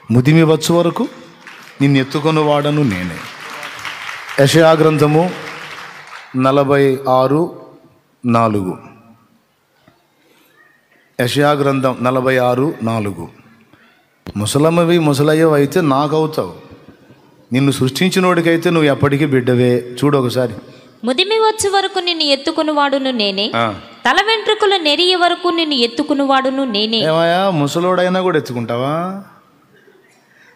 ముదిమి వచ్చు వరకు నిన్ను ఎత్తుకొని వాడను నేనే. యెషయా గ్రంథము 46:4. యెషయా గ్రంథం 46:4. ముసలమ్మవి ముసలయ్యవి అయితే నాకవుతావు, నిన్ను సృష్టించినోడికైతే నువ్వు ఎప్పటికీ బిడ్డవే. చూడు ఒకసారి. ముదిమి వచ్చు వరకు నిన్ను ఎత్తుకుని వాడును నేనే, తల వెంట్రుకలు నెరియ వరకు నిన్ను ఎత్తుకుని వాడును నేనే. ఏమయ్యా, ముసలోడైనా కూడా ఎత్తుకుంటావా?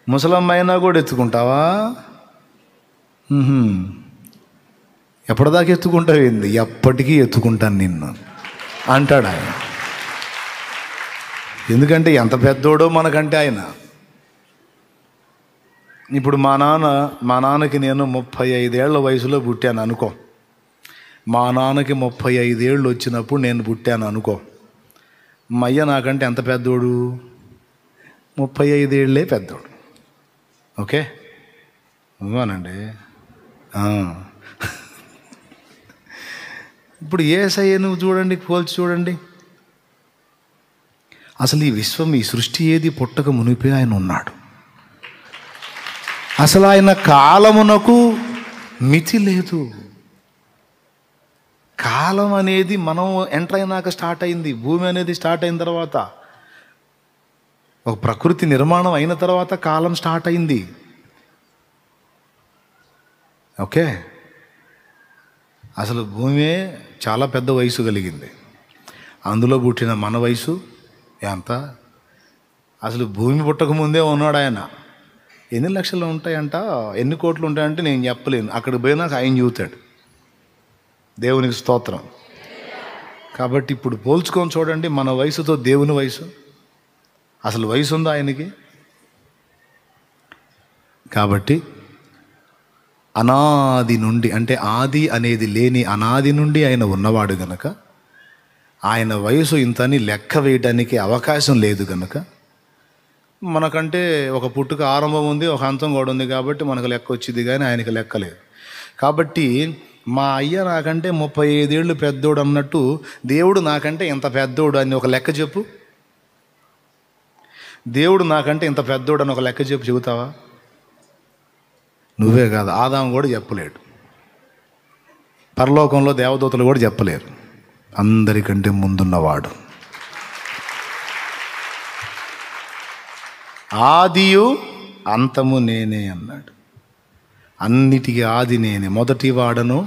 ముసలమ్మ అయినా కూడా ఎత్తుకుంటావా? ఎప్పటిదాకా ఎత్తుకుంటావు? ఏంది? ఎప్పటికీ ఎత్తుకుంటాను నిన్ను అంటాడు ఆయన. ఎందుకంటే ఎంత పెద్దోడో మనకంటే ఆయన. ఇప్పుడు మా నాన్నకి నేను 35 ఏళ్ల వయసులో పుట్టాను అనుకో. మా నాన్నకి 35 ఏళ్ళు వచ్చినప్పుడు నేను పుట్టాను అనుకో. మా అయ్య నాకంటే ఎంత పెద్దోడు? 35 ఏళ్ళే పెద్దోడు. ఓకే, ఇవ్వనండి. ఇప్పుడు యేసయ్య నువ్వు చూడండి, పోల్చి చూడండి. అసలు ఈ విశ్వం, ఈ సృష్టి ఏది పుట్టక మునిపే ఆయన ఉన్నాడు. అసలు ఆయన కాలమునకు మితి లేదు. కాలం అనేది మనం ఎంటర్ అయినాక స్టార్ట్ అయింది. భూమి అనేది స్టార్ట్ అయిన తర్వాత, ఒక ప్రకృతి నిర్మాణం అయిన తర్వాత కాలం స్టార్ట్ అయింది. ఓకే, అసలు భూమి చాలా పెద్ద వయసు కలిగింది. అందులో పుట్టిన మన వయసు ఎంత? అసలు భూమి పుట్టకముందే ఉన్నాడు ఆయన. ఎన్ని లక్షలు ఉంటాయంట, ఎన్ని కోట్లు ఉంటాయంటే నేను చెప్పలేను. అక్కడికి పోయినాక ఆయన చూతాడు. దేవునికి స్తోత్రం. కాబట్టి ఇప్పుడు పోల్చుకొని చూడండి మన వయసుతో దేవుని వయసు. అసలు వయసు ఉందా ఆయనకి? కాబట్టి అనాది నుండి, అంటే ఆది అనేది లేని అనాది నుండి ఆయన ఉన్నవాడు గనక ఆయన వయసు ఇంతని లెక్క వేయడానికి అవకాశం లేదు గనక, మనకంటే ఒక పుట్టుక ఆరంభం ఉంది, ఒక అంతం కూడా ఉంది. కాబట్టి మనకు లెక్క వచ్చింది, కానీ ఆయనకి లెక్క లేదు. కాబట్టి మా అయ్య నాకంటే 35 ఏళ్ళు పెద్దోడు అన్నట్టు దేవుడు నాకంటే ఇంత పెద్దోడు అని ఒక లెక్క చెప్పు. దేవుడు నాకంటే ఇంత పెద్దోడు అని ఒక లెక్క చెప్పు. చెబుతావా? నువ్వే కాదు, ఆదాము కూడా చెప్పలేడు. పరలోకంలో దేవదూతలు కూడా చెప్పలేరు. అందరికంటే ముందున్నవాడు, ఆదియు అంతము నేనే అన్నాడు. అన్నిటికీ ఆది నేనే, మొదటి వాడను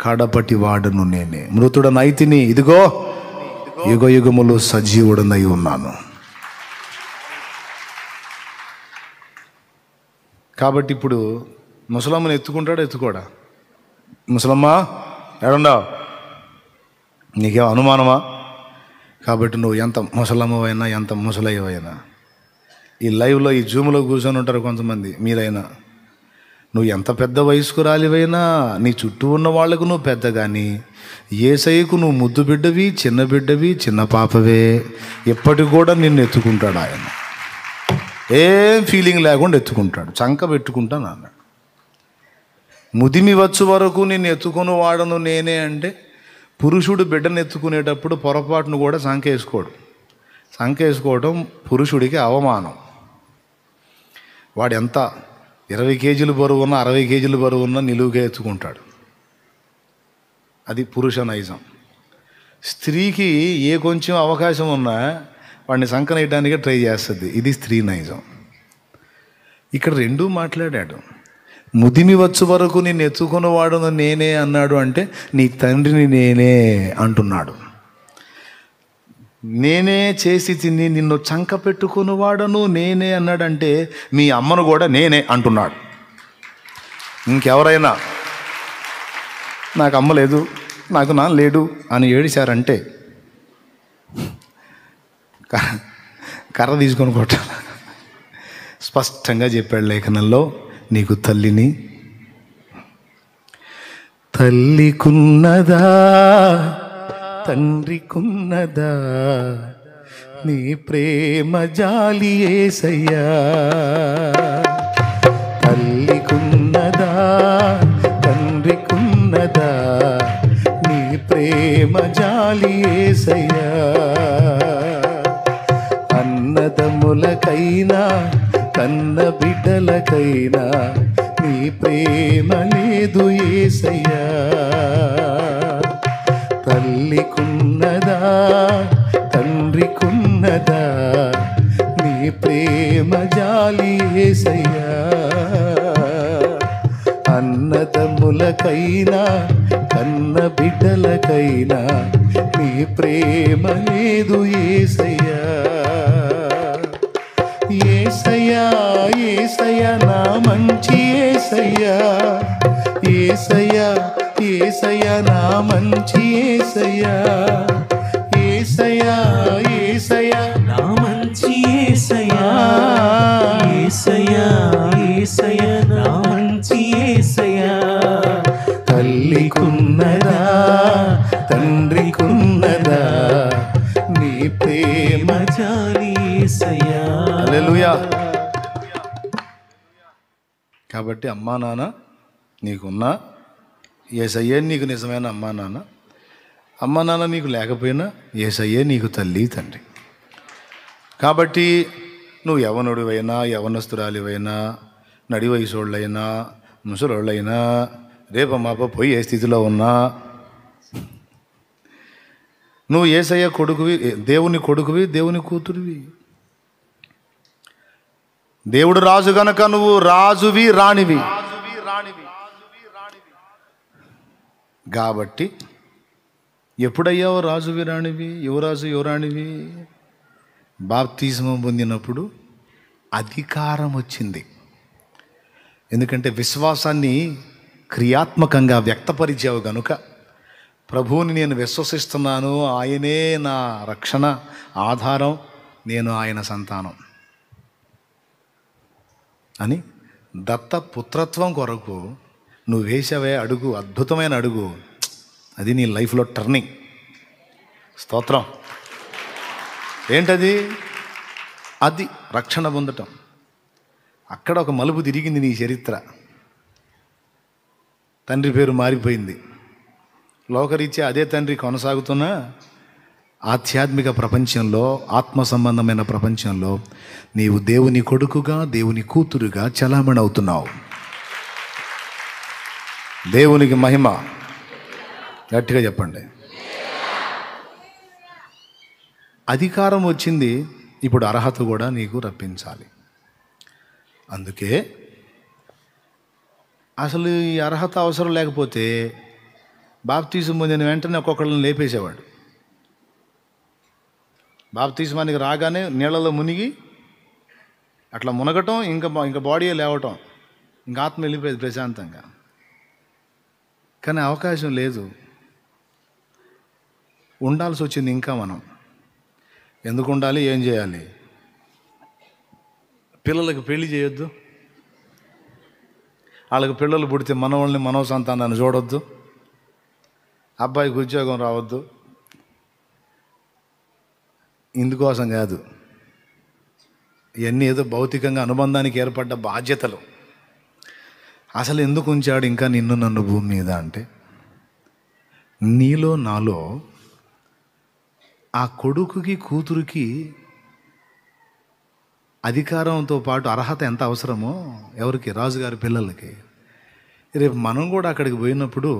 కడపటి వాడను నేనే. మృతుడనైతిని, ఇదిగో యుగ యుగములు సజీవుడనై ఉన్నాను. కాబట్టి ఇప్పుడు ముసలమ్మని ఎత్తుకుంటాడా ఎత్తుకోడా? ముసలమ్మ ఎడుండవు, నీకేం అనుమానమా? కాబట్టి నువ్వు ఎంత ముసలమ్మవైనా, ఎంత ముసలయ్యవైనా, ఈ లైవ్లో, ఈ జూమ్లో కూర్చొని ఉంటారు కొంతమంది, మీరైనా, నువ్వు ఎంత పెద్ద వయస్కురాలివైనా నీ చుట్టూ ఉన్న వాళ్లకు నువ్వు పెద్ద. కానీ యేసయ్యకు నువ్వు ముద్దు బిడ్డవి, చిన్న బిడ్డవి, చిన్న పాపవే. ఎప్పటికి కూడా నిన్ను ఎత్తుకుంటాడు ఆయన. ఏం ఫీలింగ్ లేకుండా ఎత్తుకుంటాడు. చంక పెట్టుకుంటాను అన్నాడు. ముదిమి వచ్చు వరకు నిన్ను ఎత్తుకొని వాడను నేనే అంటే, పురుషుడు బిడ్డను ఎత్తుకునేటప్పుడు పొరపాటును కూడా సంఖ వేసుకోడు. సంఖ వేసుకోవడం పురుషుడికి అవమానం. వాడు ఎంత 20 కేజీలు బరువు ఉన్నా, 60 కేజీలు బరువు ఉన్నా నిలువుగా ఎత్తుకుంటాడు. అది పురుష నైజం. స్త్రీకి ఏ కొంచెం అవకాశం ఉన్నా వాడిని సంకనేయడానికే ట్రై చేస్తుంది. ఇది స్త్రీ నైజం. ఇక్కడ రెండూ మాట్లాడాడు. ముదిమి వచ్చు వరకు నిన్ను ఎత్తుకున్నవాడు నేనే అన్నాడు అంటే, నీ తండ్రిని నేనే అంటున్నాడు. నేనే చేసి తిని నిన్ను చంక పెట్టుకున్నవాడను నేనే అన్నాడంటే, మీ అమ్మను కూడా నేనే అంటున్నాడు. ఇంకెవరైనా నాకు అమ్మ లేదు, నాకు నాన్న లేడు అని ఏడిశారంటే కర్ర తీసుకొని కొట్టాలి. స్పష్టంగా చెప్పాడు లేఖనంలో, నీకు తల్లిని, తల్లికున్నదా తండ్రికున్నదా నీ ప్రేమ జాలి యేసయ్యా. తల్లికున్నదా తండ్రికున్నదా నీ ప్రేమ జాలి యేసయ్యా. అన్నదమ్ములకైనా కన్న బిడ్డలకైనా నీ ప్రేమ లేదు యేసయ్యా. తల్లికున్నదా తండ్రికున్నదా నీ ప్రేమ జాలి యేసయ్యా. అన్నదమ్ములకైనా కన్న బిడ్డలకైనా నీ ప్రేమ లేదు యేసయ్యా. యేసయ్యా యేసయ్యా నా మంచి యేసయ్యా. యేసయ్యా యేసయ్యా నా మంచి యేసయ్యా. యేసయ్యా యేసయ్యా నా మంచి యేసయ్యా. యేసయ్యా యేసయ్యా నా మంచి యేసయ్యా. తల్లికున్నదా తండ్రికున్నదా నీ ప్రేమ జాలి యేసయ్యా. హల్లెలూయా. కాబట్టి అమ్మా నాన్న నీకున్నా, యేసయ్యే నీకు నిజమైన అమ్మా నాన్న. అమ్మా నాన్న నీకు లేకపోయినా యేసయ్యే నీకు తల్లి తండ్రి. కాబట్టి నువ్వు యవనుడివైనా యవనస్తురాలివైనా నడి వయసోళ్ళైనా ముసలోళ్ళైనా రేపు మాప పోయి ఏ స్థితిలో ఉన్నా నువ్వు యేసయ్య కొడుకువి, దేవుని కొడుకువి, దేవుని కూతురువి. దేవుడు రాజు గనక నువ్వు రాజువి రాణివి. కాబట్టి ఎప్పుడయ్యావో రాజువి రాణివి, యువరాజు యువరాణివి? బాప్తిస్మం పొందినప్పుడు అధికారం వచ్చింది. ఎందుకంటే విశ్వాసాన్ని క్రియాత్మకంగా వ్యక్తపరిచావు గనుక, ప్రభువుని నేను విశ్వసిస్తున్నాను, ఆయనే నా రక్షణ ఆధారం, నేను ఆయన సంతానం అని దత్త పుత్రత్వం కొరకు నువ్వు వేసావే అడుగు, అద్భుతమైన అడుగు. అది నీ లైఫ్లో టర్నింగ్. స్తోత్రం. ఏంటది? అది రక్షణ పొందటం. అక్కడ ఒక మలుపు తిరిగింది నీ చరిత్ర. తండ్రి పేరు మారిపోయింది. లోకరీత్యా అదే తండ్రి కొనసాగుతున్నా ఆధ్యాత్మిక ప్రపంచంలో, ఆత్మ సంబంధమైన ప్రపంచంలో నీవు దేవుని కొడుకుగా, దేవుని కూతురుగా చలామణి అవుతున్నావు. దేవునికి మహిమ. గట్టిగా చెప్పండి. అధికారం వచ్చింది, ఇప్పుడు అర్హత కూడా నీకు రప్పించాలి. అందుకే అసలు ఈ అర్హత అవసరం లేకపోతే బాప్తిజం పొందిన వెంటనే ఒక్కొక్కళ్ళని లేపేసేవాడు. బాప్తిజమానికి రాగానే నీళ్ళలో మునిగి అట్లా మునగటం, ఇంకా బాడీ లేవటం, ఇంకా ఆత్మ వెళ్ళిపోయేది ప్రశాంతంగా. కానీ అవకాశం లేదు, ఉండాల్సి వచ్చింది. ఇంకా మనం ఎందుకు ఉండాలి? ఏం చేయాలి? పిల్లలకు పెళ్లి చేయొద్దు, వాళ్ళకి పిల్లలు పుడితే మనవాళ్ళని మనవ సంతానాన్ని చూడొద్దు, అబ్బాయికి ఉద్యోగం రావద్దు. ఇందుకోసం కాదు, ఇవన్నీ ఏదో భౌతికంగా అనుబంధానికి ఏర్పడ్డ బాధ్యతలు. అసలు ఎందుకు ఉంచాడు ఇంకా నిన్ను నన్ను భూమి మీద అంటే, నీలో నాలో ఆ కొడుకుకి కూతురికి అధికారంతో పాటు అర్హత ఎంత అవసరమో, ఎవరికి? రాజుగారి పిల్లలకి. రేపు మనం కూడా అక్కడికి పోయినప్పుడు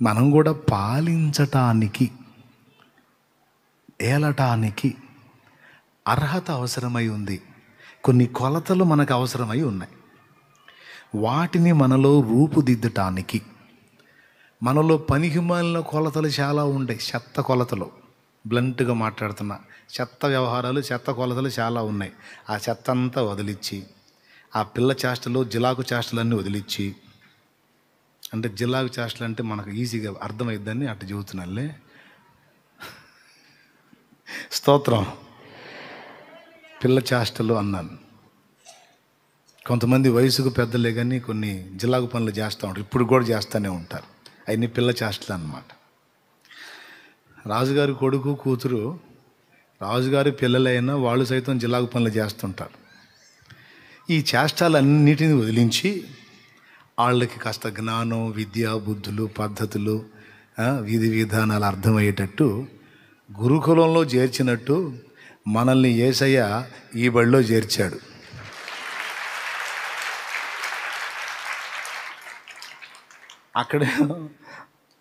మనం కూడా పాలించటానికి, ఏలటానికి అర్హత అవసరమై ఉంది. కొన్ని కొలతలు మనకు అవసరమై ఉన్నాయి. వాటిని మనలో రూపుదిద్దటానికి మనలో పనికిమాలిన కొలతలు చాలా ఉంటాయి. చెత్త కొలతలు, బ్లంట్గా మాట్లాడుతున్నా, చెత్త వ్యవహారాలు, చెత్త కొలతలు చాలా ఉన్నాయి. ఆ చెత్త అంతా వదిలిచ్చి, ఆ పిల్ల చేష్టలు, జిలాకు చేష్టలన్నీ వదిలిచ్చి, అంటే జిలాకు చేష్టలు అంటే మనకు ఈజీగా అర్థమైద్దని అటు చెబుతున్నాలే. స్తోత్రం. పిల్ల చేష్టలు అన్నాను. కొంతమంది వయసుకు పెద్దలే కానీ కొన్ని జిలాగు పనులు చేస్తూ ఉంటారు, ఇప్పుడు కూడా చేస్తూనే ఉంటారు. అవన్నీ పిల్ల చేష్టలు అన్నమాట. రాజుగారి కొడుకు కూతురు, రాజుగారి పిల్లలైనా వాళ్ళు సైతం జిలాగు పనులు చేస్తుంటారు. ఈ చేష్టాలన్నిటిని వదిలించి వాళ్ళకి కాస్త జ్ఞానం, విద్య, బుద్ధులు, పద్ధతులు, విధి విధానాలు అర్థమయ్యేటట్టు గురుకులంలో చేర్చినట్టు మనల్ని యేసయ్య ఈ బడిలో చేర్చాడు.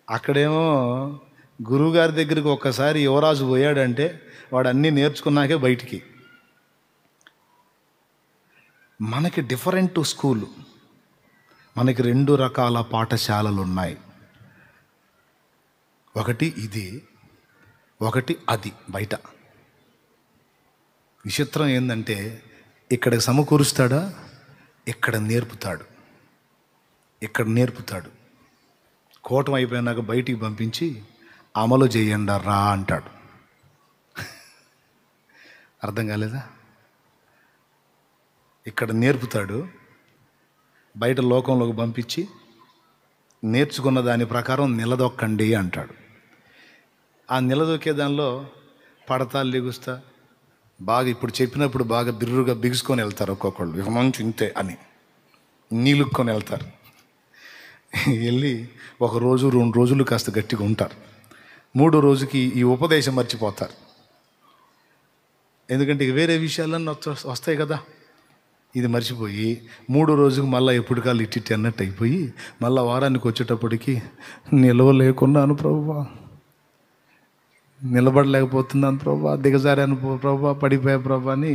అక్కడేమో గురువుగారి దగ్గరికి ఒక్కసారి యువరాజు పోయాడంటే వాడు అన్నీ నేర్చుకున్నాకే బయటికి. మనకి డిఫరెంట్ స్కూలు, మనకి 2 రకాల పాఠశాలలు ఉన్నాయి. ఒకటి ఇది, ఒకటి అది బయట. విచిత్రం ఏంటంటే ఇక్కడ సమకూరుస్తాడా, ఇక్కడ నేర్పుతాడు. కోటం అయిపోయినాక బయటికి పంపించి అమలు చేయండి రా అంటాడు. అర్థం కాలేదా? ఇక్కడ నేర్పుతాడు, బయట లోకంలోకి పంపించి నేర్చుకున్న దాని ప్రకారం నిలదొక్కండి అంటాడు. ఆ నిలదొక్కే దానిలో పడతాలు లెగుస్తా బాగా ఇప్పుడు చెప్పినప్పుడు బాగా బిర్రుగా బిగుసుకొని వెళ్తారు. ఒక్కొక్కళ్ళు ఇక మంచి ఇంతే అని నీలుక్కొని వెళ్తారు. వెళ్ళి 1 రోజు 2 రోజులు కాస్త గట్టిగా ఉంటారు. 3వ రోజుకి ఈ ఉపదేశం మర్చిపోతారు. ఎందుకంటే ఇక వేరే విషయాలన్నీ వస్తాయి కదా. ఇది మర్చిపోయి 3వ రోజుకి మళ్ళీ ఎప్పటికాళ్ళు ఇట్టి అన్నట్టు అయిపోయి మళ్ళీ వారానికి వచ్చేటప్పటికి నిలవలేకున్నాను ప్రభువా, నిలబడలేకపోతున్నాను ప్రభువా, దిగజారాను ప్రభువా, పడిపోయా ప్రభువా అని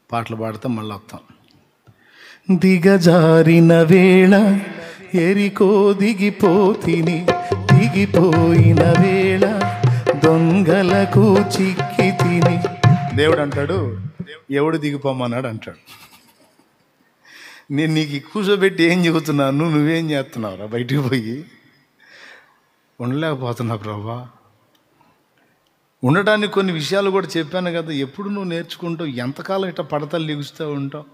పాటలు పాడతాం. మళ్ళీ వస్తాం. దిగజారిన వేళ ఎరికో దిగిపోతిని, దిగిపోయిన వేళ దొంగలకు చిక్కి తిని. దేవుడు అంటాడు, ఎవడు దిగిపోమన్నాడు అంటాడు. నేను నీకు కూర్చోబెట్టి ఏం చెబుతున్నాను, నువ్వేం చేస్తున్నావురా? బయటికి పోయి ఉండలేకపోతున్నా ప్రభా. ఉండటానికి కొన్ని విషయాలు కూడా చెప్పాను కదా. ఎప్పుడు నువ్వు నేర్చుకుంటావు? ఎంతకాలం ఇట్లా పడతలు లెగుస్తూ ఉంటావు?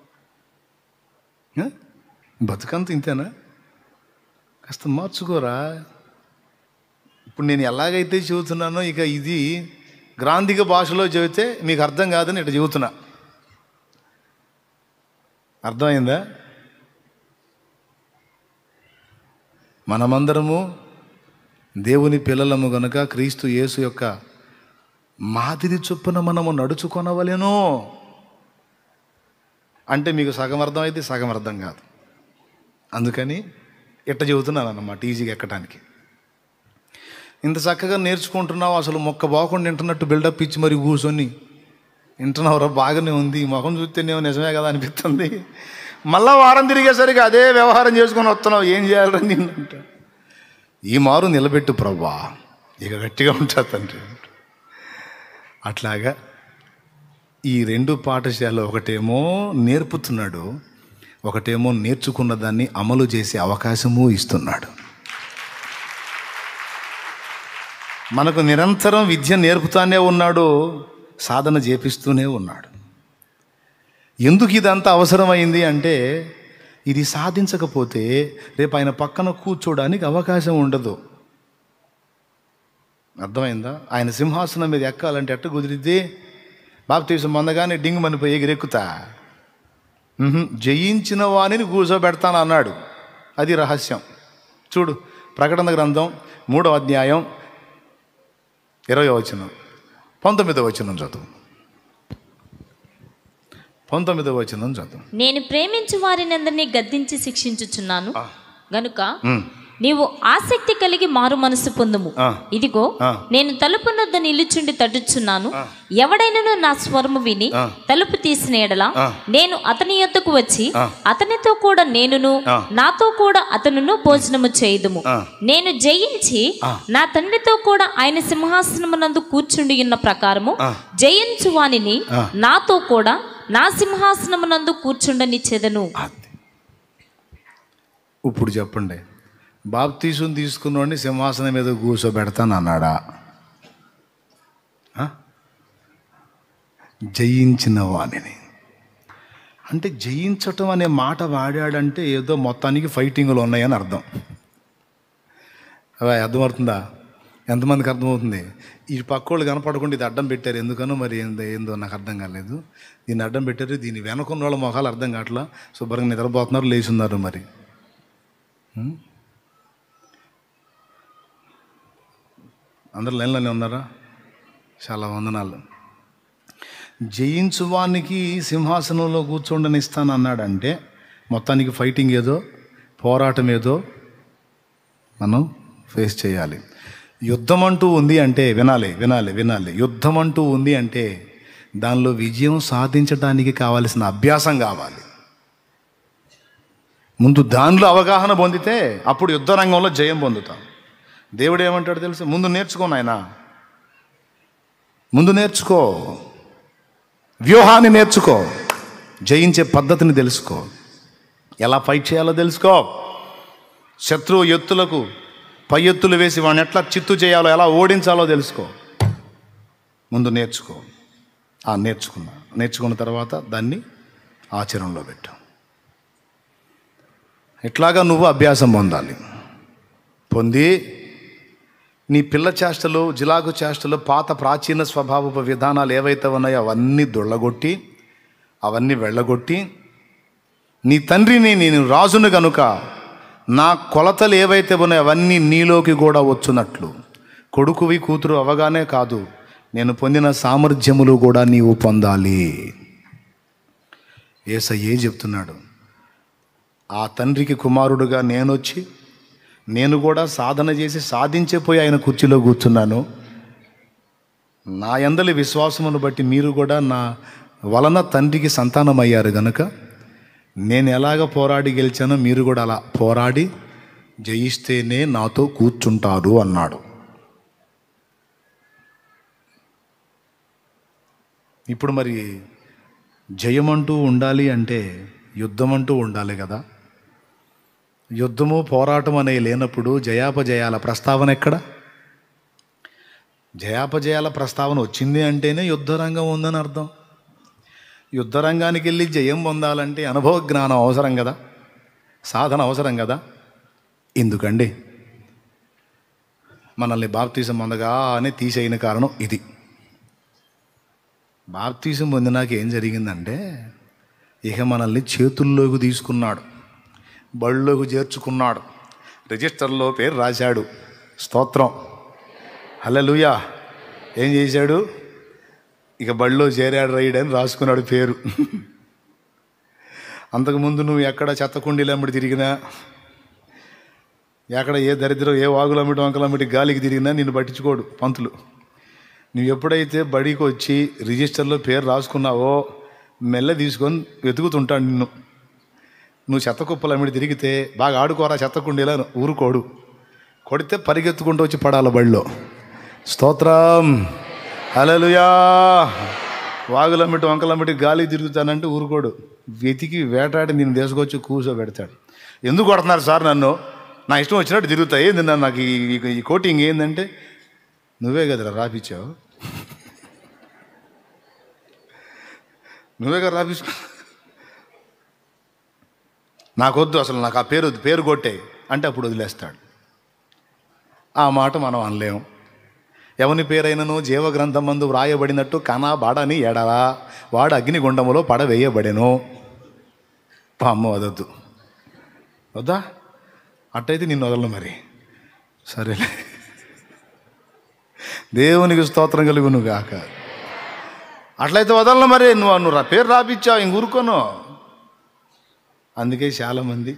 బతుకంత ఇంతేనా? కాస్త మార్చుకోరా. ఇప్పుడు నేను ఎలాగైతే చెబుతున్నానో ఇక ఇది గ్రాంధిక భాషలో చెబితే మీకు అర్థం కాదని ఇట్లా చెబుతున్నా. అర్థమైందా? మనమందరము దేవుని పిల్లలము గనుక క్రీస్తు యేసు యొక్క మాదిరి చొప్పున మనము నడుచుకొనవలెను అంటే మీకు సగం అర్థం అయితే సగం అర్థం కాదు. అందుకని ఇట్ట చెబుతున్నాను అన్నమాట, ఈజీగా ఎక్కడానికి. ఇంత చక్కగా నేర్చుకుంటున్నావు, అసలు మొక్క బాగుండి వింటున్నట్టు బిల్డప్ ఇచ్చి మరి కూర్చొని వింటున్నావురా, బాగానే ఉంది, మొహం చూస్తేనేమో నిజమే కదా అనిపిస్తుంది. మళ్ళా వారం తిరిగేసరికి అదే వ్యవహారం చేసుకొని వస్తున్నావు, ఏం చేయాలని నేను అంటా. ఈ మారు నిలబెట్టు ప్రభా, ఇక గట్టిగా ఉంటా తండ్రి. అట్లాగా ఈ 2 పాఠశాల, ఒకటేమో నేర్పుతున్నాడు, ఒకటేమో నేర్చుకున్న దాన్ని అమలు చేసే అవకాశము ఇస్తున్నాడు. మనకు నిరంతరం విద్య నేర్పుతానే ఉన్నాడు, సాధన చేపిస్తూనే ఉన్నాడు. ఎందుకు ఇదంతా అవసరమైంది అంటే, ఇది సాధించకపోతే రేపు ఆయన పక్కన కూర్చోడానికి అవకాశం ఉండదు. అర్థమైందా? ఆయన సింహాసనం మీద ఎక్కాలంటే ఎట్ట కుదిరిద్ది? బాప్తీసం పొందగానే డింగ్ మనిపోయి ఎగిరెక్కుతా, జయించిన వాణిని కూర్చోబెడతాను అన్నాడు. అది రహస్యం. చూడు, ప్రకటన గ్రంథం 3వ అధ్యాయం 20వ వచనం, 19వ వచనం చదువు. 19వ వచనం చదువు. నేను ప్రేమించు వారినందరినీ గద్దించి శిక్షించుచున్నాను గనుక నీవు ఆసక్తి కలిగి మారు మనసు పొందుము. ఇదిగో నేను తలుపు నొద్ద నిలుచుండి తట్టుచున్నాను. ఎవడైనను నా స్వరము విని తలుపు తీసిన ఎడల నేను అతని యొద్దకు వచ్చి అతనితో కూడా నేనును నాతో కూడా అతనును భోజనము చేయుదుము. నేను జయించి నా తండ్రితో కూడా ఆయన సింహాసనమునందు కూర్చుండి ఉన్న ప్రకారము జయించు వానిని నాతో కూడా నా సింహాసనమునందు కూర్చుండనిచ్చేదను. ఇప్పుడు చెప్పండి, బాప్తీసం తీసుకున్నోడిని సింహాసనం మీద కూర్చోబెడతాను అన్నాడా? జయించిన వాణిని అంటే, జయించటం అనే మాట వాడాడంటే ఏదో మొత్తానికి ఫైటింగ్లు ఉన్నాయని అర్థం. అవి అర్థమవుతుందా? ఎంతమందికి అర్థమవుతుంది? ఈ పక్కోళ్ళు కనపడకుండా ఇది అడ్డం పెట్టారు, ఎందుకనో మరి ఏందో నాకు అర్థం కాలేదు. దీన్ని అడ్డం పెట్టారు, దీన్ని వెనకున్న వాళ్ళ మొహాలు అర్థం కావట్లా, శుభ్రంగా నిద్రపోతున్నారు, లేచున్నారు. మరి అందరు లైన్లోనే ఉన్నారా? చాలా వందనాలు. జయించువానికి సింహాసనంలో కూర్చోండనిస్తాను అన్నాడంటే మొత్తానికి ఫైటింగ్ ఏదో పోరాటం ఏదో మనం ఫేస్ చేయాలి. యుద్ధం అంటూ ఉంది అంటే వినాలి వినాలి వినాలి. యుద్ధం అంటూ ఉంది అంటే దానిలో విజయం సాధించడానికి కావలసిన అభ్యాసం కావాలి. ముందు దానిలో అవగాహన పొందితే అప్పుడు యుద్ధ రంగంలో జయం పొందుతాం. దేవుడు ఏమంటాడు తెలుసు? ముందు నేర్చుకో నాయనా, ముందు నేర్చుకో, వ్యూహాన్ని నేర్చుకో, జయించే పద్ధతిని తెలుసుకో, ఎలా ఫైట్ చేయాలో తెలుసుకో, శత్రువు ఎత్తులకు పై ఎత్తులు వేసి వాడిని ఎట్లా చిత్తు చేయాలో, ఎలా ఓడించాలో తెలుసుకో. ముందు నేర్చుకో. నేర్చుకున్న తర్వాత దాన్ని ఆచరణలో పెట్టు. ఇట్లాగా నువ్వు అభ్యాసం పొందాలి. పొంది నీ పిల్ల చేష్టలు, జిలాగు చేష్టలు, పాత ప్రాచీన స్వభావపు విధానాలు ఏవైతే ఉన్నాయో అవన్నీ దొళ్ళగొట్టి, అవన్నీ వెళ్ళగొట్టి, నీ తండ్రిని నేను రాజును గనుక నా కొలతలు ఏవైతే ఉన్నాయో అవన్నీ నీలోకి కూడా వచ్చునట్లు, కొడుకువి కూతురు అవగానే కాదు, నేను పొందిన సామర్థ్యములు కూడా నీవు పొందాలి. యేసయ్యే చెప్తున్నాడు, ఆ తండ్రికి కుమారుడుగా నేనొచ్చి నేను కూడా సాధన చేసి సాధించిపోయి ఆయన కుర్చీలో కూర్చున్నాను. నా యందలి విశ్వాసమును బట్టి మీరు కూడా నా వలన తండ్రికి సంతానం అయ్యారు గనుక నేను ఎలాగ పోరాడి గెలిచానో మీరు కూడా అలా పోరాడి జయిస్తేనే నాతో కూర్చుంటారు అన్నాడు. ఇప్పుడు మరి జయమంటూ ఉండాలి అంటే యుద్ధం అంటూ ఉండాలి కదా. యుద్ధము పోరాటం అనేవి లేనప్పుడు జయాపజయాల ప్రస్తావన ఎక్కడ? జయాపజయాల ప్రస్తావన వచ్చింది అంటేనే యుద్ధరంగం ఉందని అర్థం. యుద్ధరంగానికి వెళ్ళి జయం పొందాలంటే అనుభవ జ్ఞానం అవసరం కదా, సాధన అవసరం కదా. ఎందుకండి మనల్ని బాప్తీసం పొందగా అని తీసేయిన కారణం ఇది. బాప్తీసం పొందినాక ఏం జరిగిందంటే ఇక మనల్ని చేతుల్లోకి తీసుకున్నాడు, బళ్ళలోకి చేర్చుకున్నాడు, రిజిస్టర్లో పేరు రాశాడు. స్తోత్రం, హల్లెలూయా. ఏం చేశాడు? ఇక బళ్ళలో చేరాడు రైడని రాసుకున్నాడు పేరు. అంతకుముందు నువ్వు ఎక్కడ చెత్తకుండీలు అమ్మటి తిరిగినా, ఎక్కడ ఏ దరిద్రం ఏ వాగులు అమ్మటి వంకలు అమ్మటి గాలికి తిరిగినా నిన్ను పట్టించుకోడు పంతులు. నువ్వు ఎప్పుడైతే బడికి వచ్చి రిజిస్టర్లో పేరు రాసుకున్నావో మెల్ల తీసుకొని వెతుకుతుంటాడు నిన్ను. నువ్వు చెత్త కుప్పలు అమ్మిడి తిరిగితే బాగా ఆడుకోరా చెత్తకుండీలా ఊరుకోడు, కొడితే పరిగెత్తుకుంటూ వచ్చి పడాలి బడిలో. స్తోత్రం, హల్లెలూయా. వాగులమ్మిటి వంకలమ్మిటి గాలికి తిరుగుతానంటే ఊరుకోడు, వెతికి వేటాడి నేను తీసుకొచ్చి కూర్చోబెడతాడు. ఎందుకు కొడుతున్నారు సార్ నన్ను? నా ఇష్టం వచ్చినట్టు తిరుగుతాయి, ఏంది నాకు ఈ కోటింగ్ ఏంటంటే, నువ్వే కదరా రాపిచ్చావు, నువ్వే కదా రాపించుకో, నాకొద్దు అసలు, నాకు ఆ పేరు వద్దు, పేరు కొట్టే అంటే అప్పుడు వదిలేస్తాడు. ఆ మాట మనం అనలేము. ఎవని పేరైనను జీవగ్రంథం మందు వ్రాయబడినట్టు కనబడని ఎడలా వాడు అగ్నిగుండములో పడవేయబడెను. అమ్మ వదొద్దు, వద్దా? అట్టయితే నిన్ను వదలను మరి. సరేలే, దేవునికి స్తోత్రం కలుగును గాక. అట్లయితే వదలను మరి. నువ్వు పేరు రాపిచ్చావు, ఇంక ఊరుకోను. అందుకే చాలామంది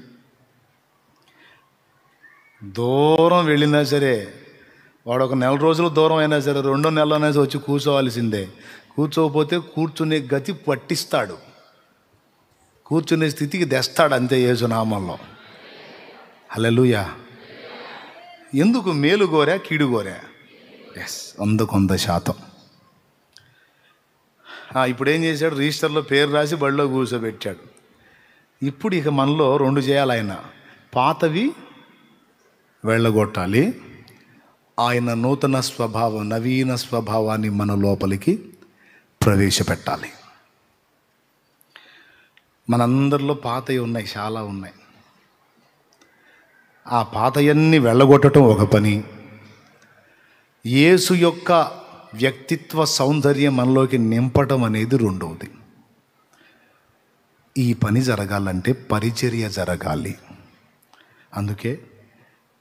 దూరం వెళ్ళినా సరే, వాడు ఒక నెల రోజులు దూరం అయినా సరే, 2వ నెలలోనే వచ్చి కూర్చోవాల్సిందే. కూర్చోకపోతే కూర్చునే గతి పట్టిస్తాడు, కూర్చునే స్థితికి తెస్తాడు అంతే యేసునామంలో. హల్లెలూయా. ఎందుకు? మేలు కోరా కీడు కోరా? ఎస్, 100%. ఇప్పుడు ఏం చేశాడు? రిజిస్టర్లో పేరు రాసి బడిలో కూర్చోబెట్టాడు. ఇప్పుడు ఇక మనలో 2 చేయాలి. ఆయన పాతవి వెళ్ళగొట్టాలి, ఆయన నూతన స్వభావం, నవీన స్వభావాన్ని మన లోపలికి ప్రవేశపెట్టాలి. మనందరిలో పాతవి ఉన్నాయి, చాలా ఉన్నాయి. ఆ పాతయన్ని వెళ్ళగొట్టడం ఒక పని, యేసు యొక్క వ్యక్తిత్వ సౌందర్యం మనలోకి నింపటం అనేది 2వది. ఈ పని జరగాలంటే పరిచర్య జరగాలి. అందుకే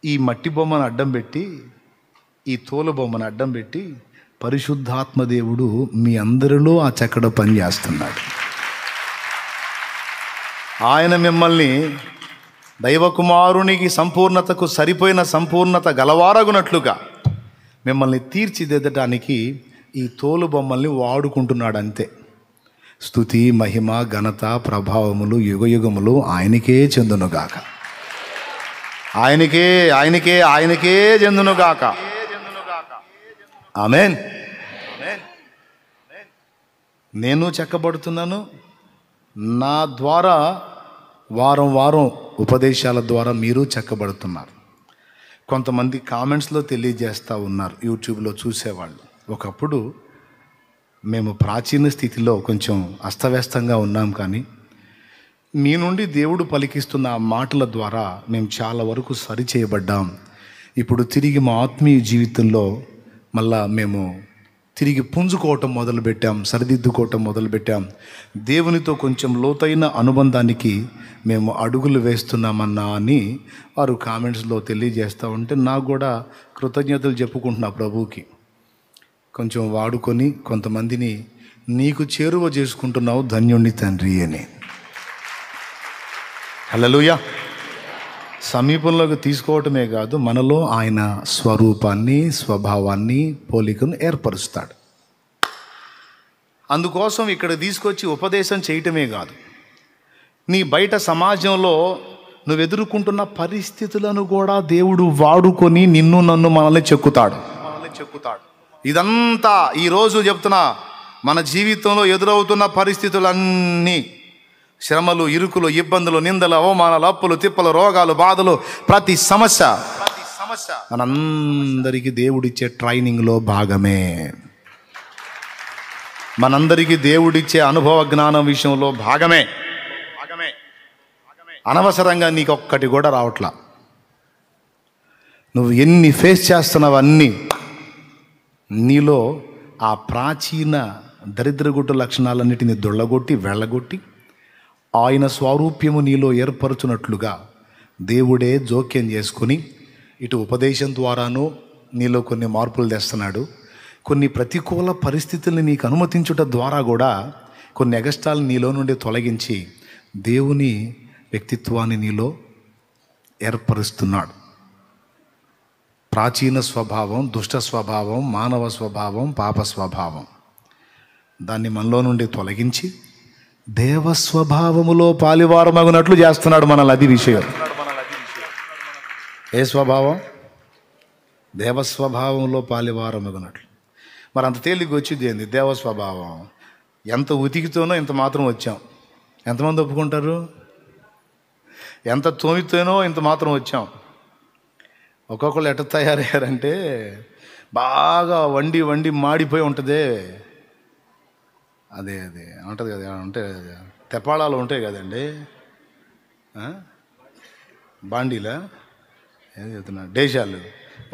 ఈ మట్టి బొమ్మను అడ్డం పెట్టి, ఈ తోలు బొమ్మను అడ్డం పెట్టి పరిశుద్ధాత్మదేవుడు మీ అందరిలో ఆ చక్కడ పని చేస్తున్నాడు. ఆయన మిమ్మల్ని దైవకుమారునికి సంపూర్ణతకు సరిపోయిన సంపూర్ణత గలవారగునట్లుగా మిమ్మల్ని తీర్చిదిద్దడానికి ఈ తోలు బొమ్మల్ని వాడుకుంటున్నాడు అంతే. స్తుతి, మహిమ, ఘనత, ప్రభావములు యుగయుగములు ఆయనకే చెందునుగాక. ఆయనకే ఆయనకే ఆయనకే చెందునుగాక. ఆమేన్. నేను చెక్కబడుతున్నాను. నా ద్వారా వారం వారం ఉపదేశాల ద్వారా మీరు చెక్కబడుతున్నారు. కొంతమంది కామెంట్స్లో తెలియజేస్తూ ఉన్నారు, యూట్యూబ్లో చూసేవాళ్ళు, ఒకప్పుడు మేము ప్రాచీన స్థితిలో కొంచెం అస్తవ్యస్తంగా ఉన్నాం, కానీ మీ నుండి దేవుడు పలికిస్తున్న ఆ మాటల ద్వారా మేము చాలా వరకు సరిచేయబడ్డాం. ఇప్పుడు తిరిగి మా ఆత్మీయ జీవితంలో మళ్ళా మేము తిరిగి పుంజుకోవటం మొదలుపెట్టాం, సరిదిద్దుకోవటం మొదలుపెట్టాం. దేవునితో కొంచెం లోతైన అనుబంధానికి మేము అడుగులు వేస్తున్నామన్నా అని వారు కామెంట్స్లో తెలియజేస్తూ ఉంటే నాకు కూడా కృతజ్ఞతలు చెప్పుకుంటున్నా ప్రభువుకి. కొంచెం వాడుకొని కొంతమందిని నీకు చేరువ చేసుకుంటున్నావు, ధన్యుణ్ణి తండ్రి అని. హల్లెలూయా. సమీపంలోకి తీసుకోవటమే కాదు, మనలో ఆయన స్వరూపాన్ని, స్వభావాన్ని, పోలికను ఏర్పరుస్తాడు. అందుకోసం ఇక్కడ తీసుకొచ్చి ఉపదేశం చేయటమే కాదు, నీ బయట సమాజంలో నువ్వు ఎదుర్కొంటున్న పరిస్థితులను కూడా దేవుడు వాడుకొని నిన్ను నన్ను మనల్ని చెక్కుతాడు. ఇదంతా ఈరోజు చెప్తున్నా, మన జీవితంలో ఎదురవుతున్న పరిస్థితులన్నీ, శ్రమలు, ఇరుకులు, ఇబ్బందులు, నిందలు, అవమానాలు, అప్పులు, తిప్పలు, రోగాలు, బాధలు, ప్రతి సమస్య మనందరికీ దేవుడిచ్చే ట్రైనింగ్లో భాగమే. మనందరికీ దేవుడిచ్చే అనుభవ జ్ఞానం విషయంలో భాగమే. అనవసరంగా నీకు ఒక్కటి కూడా రావట్లా. నువ్వు ఎన్ని ఫేస్ చేస్తున్నావన్నీ నీలో ఆ ప్రాచీన దరిద్రగుట్టు లక్షణాలన్నిటిని దొళ్ళగొట్టి వెళ్ళగొట్టి ఆయన స్వరూప్యము నీలో ఏర్పరచునట్లుగా దేవుడే జోక్యం చేసుకుని ఇటు ఉపదేశం ద్వారానూ నీలో కొన్ని మార్పులు తెస్తున్నాడు. కొన్ని ప్రతికూల పరిస్థితుల్ని నీకు అనుమతించుట ద్వారా కూడా కొన్ని ఎగస్టాలు నీలో నుండి తొలగించి దేవుని వ్యక్తిత్వాన్ని నీలో ఏర్పరుస్తున్నాడు. ప్రాచీన స్వభావం, దుష్ట స్వభావం, మానవ స్వభావం, పాప స్వభావం, దాన్ని మనలో నుండి తొలగించి దేవస్వభావములో పాలివారమగునట్లు చేస్తున్నాడు మనల్ని. అది విషయం. ఏ స్వభావం? దేవస్వభావంలో పాలివారమగునట్లు. మరి అంత తేలిక వచ్చింది ఏంది దేవస్వభావం? ఎంత ఉతికితోనో ఇంత మాత్రం వచ్చాం. ఎంతమంది ఒప్పుకుంటారు? ఎంత తోమితోనో ఇంత మాత్రం వచ్చాం. ఒక్కొక్కళ్ళు ఎట్ట తయారయ్యారంటే బాగా వండి వండి మాడిపోయి ఉంటుంది. అదే ఉంటుంది కదా, ఉంటే తెప్పాళాలు ఉంటాయి కదండి, బాండీలా ఏం చెప్తున్నా, డేషాలు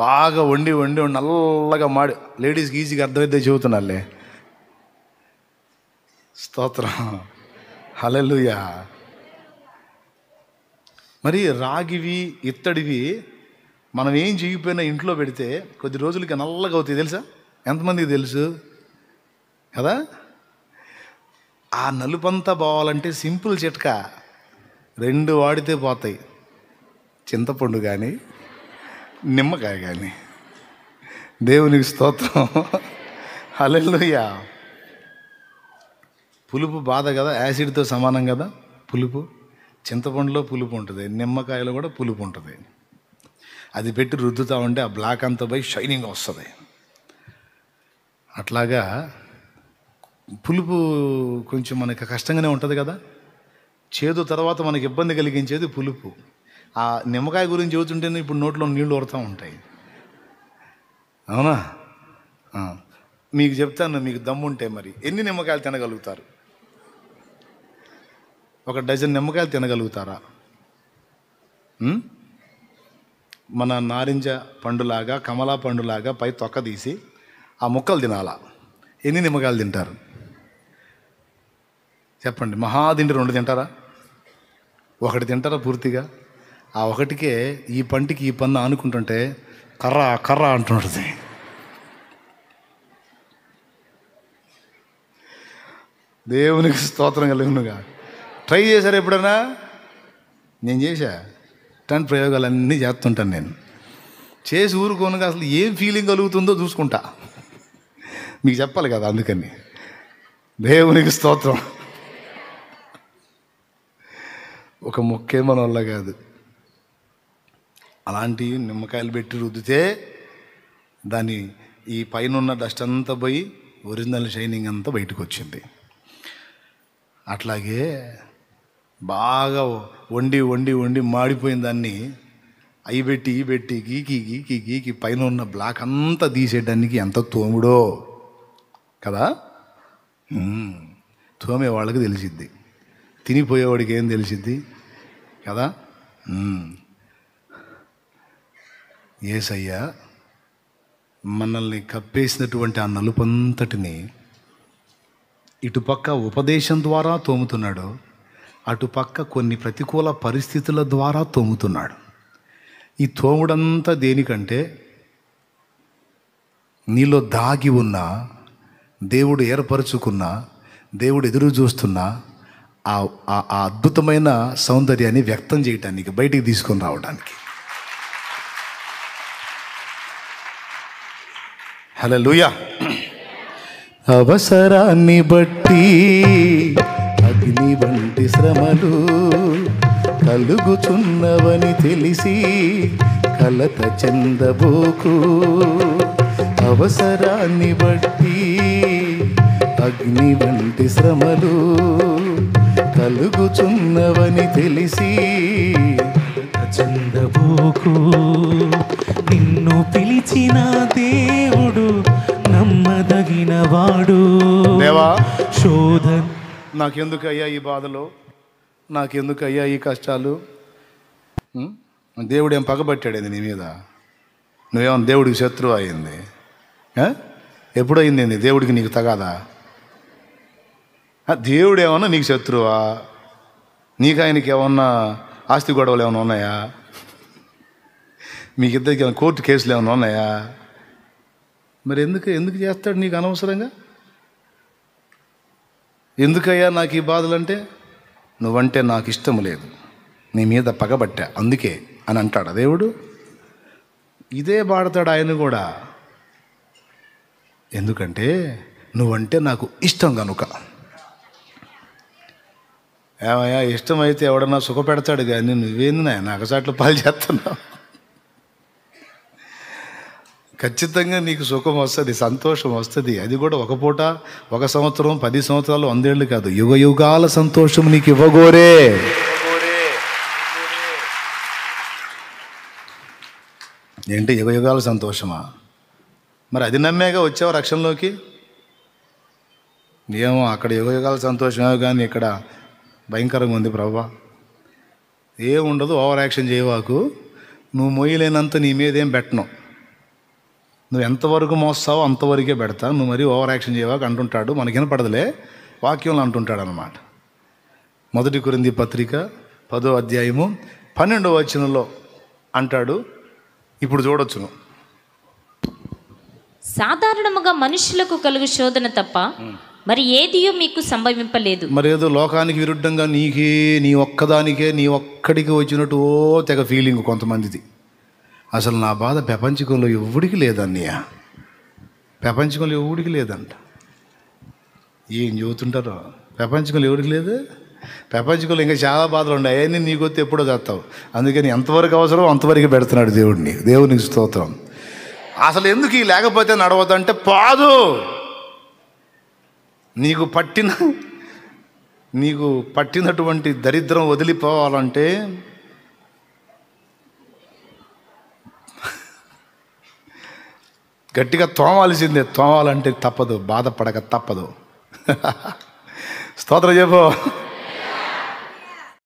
బాగా వండి వండి నల్లగా మాడి, లేడీస్కి ఈజీగా అర్థమైతే చెబుతున్నాలే. స్తోత్రం, హల్లెలూయా. మరి రాగివి, ఇత్తడివి మనం ఏం చేయకపోయినా ఇంట్లో పెడితే కొద్ది రోజులకి నల్లగా అవుతాయి. తెలుసా? ఎంతమందికి తెలుసు కదా? ఆ నలుపంతా పోవాలంటే సింపుల్ చిట్కా, 2 వాడితే పోతాయి. చింతపండు కానీ నిమ్మకాయ కానీ. దేవునికి స్తోత్రం, హల్లెలూయా. పులుపు బాధ కదా, యాసిడ్తో సమానం కదా పులుపు. చింతపండులో పులుపు ఉంటుంది, నిమ్మకాయలో కూడా పులుపు ఉంటుంది. అది పెట్టి రుద్దుతా ఉంటే ఆ బ్లాక్ అంతా పోయి షైనింగ్ వస్తుంది. అట్లాగా పులుపు కొంచెం మనకి కష్టంగానే ఉంటుంది కదా. చేదు తర్వాత మనకి ఇబ్బంది కలిగించేది పులుపు. ఆ నిమ్మకాయ గురించి చెబుతుంటేనే ఇప్పుడు నోట్లో నీళ్లు ఊరుతూ ఉంటాయి. అవునా? మీకు చెప్తాను, మీకు దమ్ముంటే మరి ఎన్ని నిమ్మకాయలు తినగలుగుతారు? 1 డజన్ నిమ్మకాయలు తినగలుగుతారా? మన నారింజ పండులాగా, కమలా పండులాగా పై తొక్క తీసి ఆ ముక్కలు తినాలా? ఎన్ని నిమ్మకాయలు తింటారు చెప్పండి? మహా తింటే 2 తింటారా? 1 తింటారా పూర్తిగా? ఆ 1కే ఈ పంటికి ఈ పన్ను ఆనుకుంటుంటే కర్ర కర్ర అంటుంటుంది. దేవునికి స్తోత్రం కలుగునుగా. ట్రై చేశారు ఎప్పుడైనా? నేను చేశా. ఇట్లాంటి ప్రయోగాలన్నీ చేస్తుంటాను నేను. చేసి ఊరుకోనుగా అసలు ఏం ఫీలింగ్ కలుగుతుందో చూసుకుంటా. మీకు చెప్పాలి కదా, అందుకని దేవునికి స్తోత్రం. ఒక మొక్కే మన వల్ల కాదు. అలాంటి నిమ్మకాయలు పెట్టి రుద్దితే దాని ఈ పైన ఉన్న డస్ట్ అంతా పోయి ఒరిజినల్ షైనింగ్ అంతా బయటకు వచ్చింది. అట్లాగే బాగా వండి వండి వండి మాడిపోయిన దాన్ని అవి పెట్టి ఈ పెట్టి గీకి గీకి గీకి పైన ఉన్న బ్లాక్ అంతా తీసేయడానికి ఎంత తోముడో కదా. తోమే వాళ్ళకి తెలిసిద్ది, తినిపోయేవాడికి ఏం తెలిసిద్ది కదా. యేసయ్య మనల్ని కప్పేసినటువంటి ఆ నలుపంతటిని ఇటుపక్క ఉపదేశం ద్వారా తోముతున్నాడు, అటుపక్క కొన్ని ప్రతికూల పరిస్థితుల ద్వారా తోముతున్నాడు. ఈ తోముడంతా దేనికంటే నీలో దాగి ఉన్న దేవుడు ఏర్పరచుకున్న, దేవుడు ఎదురు చూస్తున్న ఆ అద్భుతమైన సౌందర్యాన్ని వ్యక్తం చేయటానికి, బయటికి తీసుకొని రావడానికి. హల్లెలూయా. అవసరాన్ని బట్టి అగ్ని వంటి శ్రమలు కలుగుచున్నవని తెలిసి కలత చెందబోకు. అవసరాన్ని బట్టి అగ్ని వంటి శ్రమలు కలుగుచున్నవని తెలిసి చెందబోకు. నిన్ను పిలిచిన దేవుడు నమ్మదగిన వాడు. దేవా, శోధన నాకెందుకయ్యా ఈ బాధలు, నాకెందుకయ్యా ఈ కష్టాలు? దేవుడు ఏం పగబట్టాడేంది నీ మీద? నువ్వేమన్నా దేవుడికి శత్రువు అయింది? ఎప్పుడయింది దేవుడికి నీకు తగాదా? దేవుడు ఏమన్నా నీకు శత్రువా? నీకు ఆయనకి ఏమన్నా ఆస్తి గొడవలు ఏమైనా ఉన్నాయా? మీకిద్దరికి ఏమైనా కోర్టు కేసులు ఏమైనా ఉన్నాయా? మరి ఎందుకు చేస్తాడు నీకు అనవసరంగా? ఎందుకయ్యా నాకు ఈ బాధలంటే? నువ్వంటే నాకు ఇష్టం లేదు, నీ మీద పగబట్టా అందుకే అని అంటాడు దేవుడు. ఇదే బాడతాడు ఆయన కూడా. ఎందుకంటే నువ్వంటే నాకు ఇష్టం కనుక. ఏమయ్యా, ఇష్టమైతే ఎవడన్నా సుఖపెడతాడు కానీ నువ్వేంది నాయన అగసాట్లు పాలు చేస్తున్నావు? ఖచ్చితంగా నీకు సుఖం వస్తుంది, సంతోషం వస్తుంది. అది కూడా ఒక పూట, ఒక సంవత్సరం, 10 సంవత్సరాలు, 100 ఏళ్ళు కాదు, యుగ యుగాల సంతోషం నీకు ఇవ్వగోరే. ఏంటి యుగ యుగాల సంతోషమా? మరి అది నమ్మేగా వచ్చావు రక్షణలోకి. ఏమో అక్కడ యుగ యుగాల సంతోషమే కానీ ఇక్కడ భయంకరంగా ఉంది ప్రభువా. ఏముండదు, ఓవర్ యాక్షన్ చేయవాకు. నువ్వు మోయలేనంత నీ మీదేం పెట్టను. నువ్వు ఎంతవరకు మోస్తావో అంతవరకే పెడతా, నువ్వు మరీ ఓవర్ యాక్షన్ చేయవాకు అంటుంటాడు. మనకి వినపడదులే, వాక్యంలో అంటుంటాడు అనమాట. 1 కొరింథీ పత్రిక 10వ అధ్యాయము 12వ వచనంలో అంటాడు. ఇప్పుడు చూడొచ్చును. సాధారణముగా మనుషులకు కలుగు శోధన తప్ప మరి ఏదియో మీకు సంభవింపలేదు. మరి ఏదో లోకానికి విరుద్ధంగా నీ ఒక్కడికి వచ్చినట్టు తెగ ఫీలింగ్ కొంతమందిది. అసలు నా బాధ ప్రపంచంలో ఎవడికి లేదన్నయ్య, ప్రపంచంలో ఎవడికి లేదంట. ఏం చెబుతుంటారో, ప్రపంచంలో ఎవరికి లేదు. ప్రపంచంలో ఇంకా చాలా బాధలు ఉన్నాయి, అవన్నీ నీకొస్తే ఎప్పుడో చేస్తావు. అందుకని ఎంతవరకు అవసరం అంతవరకు పెడుతున్నాడు దేవుడిని. దేవునికి స్తోత్రం. అసలు ఎందుకు ఈ లేకపోతే నడవద్దంటే పాదు. నీకు పట్టినటువంటి దరిద్రం వదిలిపోవాలంటే గట్టిగా తోమాల్సిందే. తోమాలంటే తప్పదు, బాధపడక తప్పదు. స్తోత్రం చెప్పు.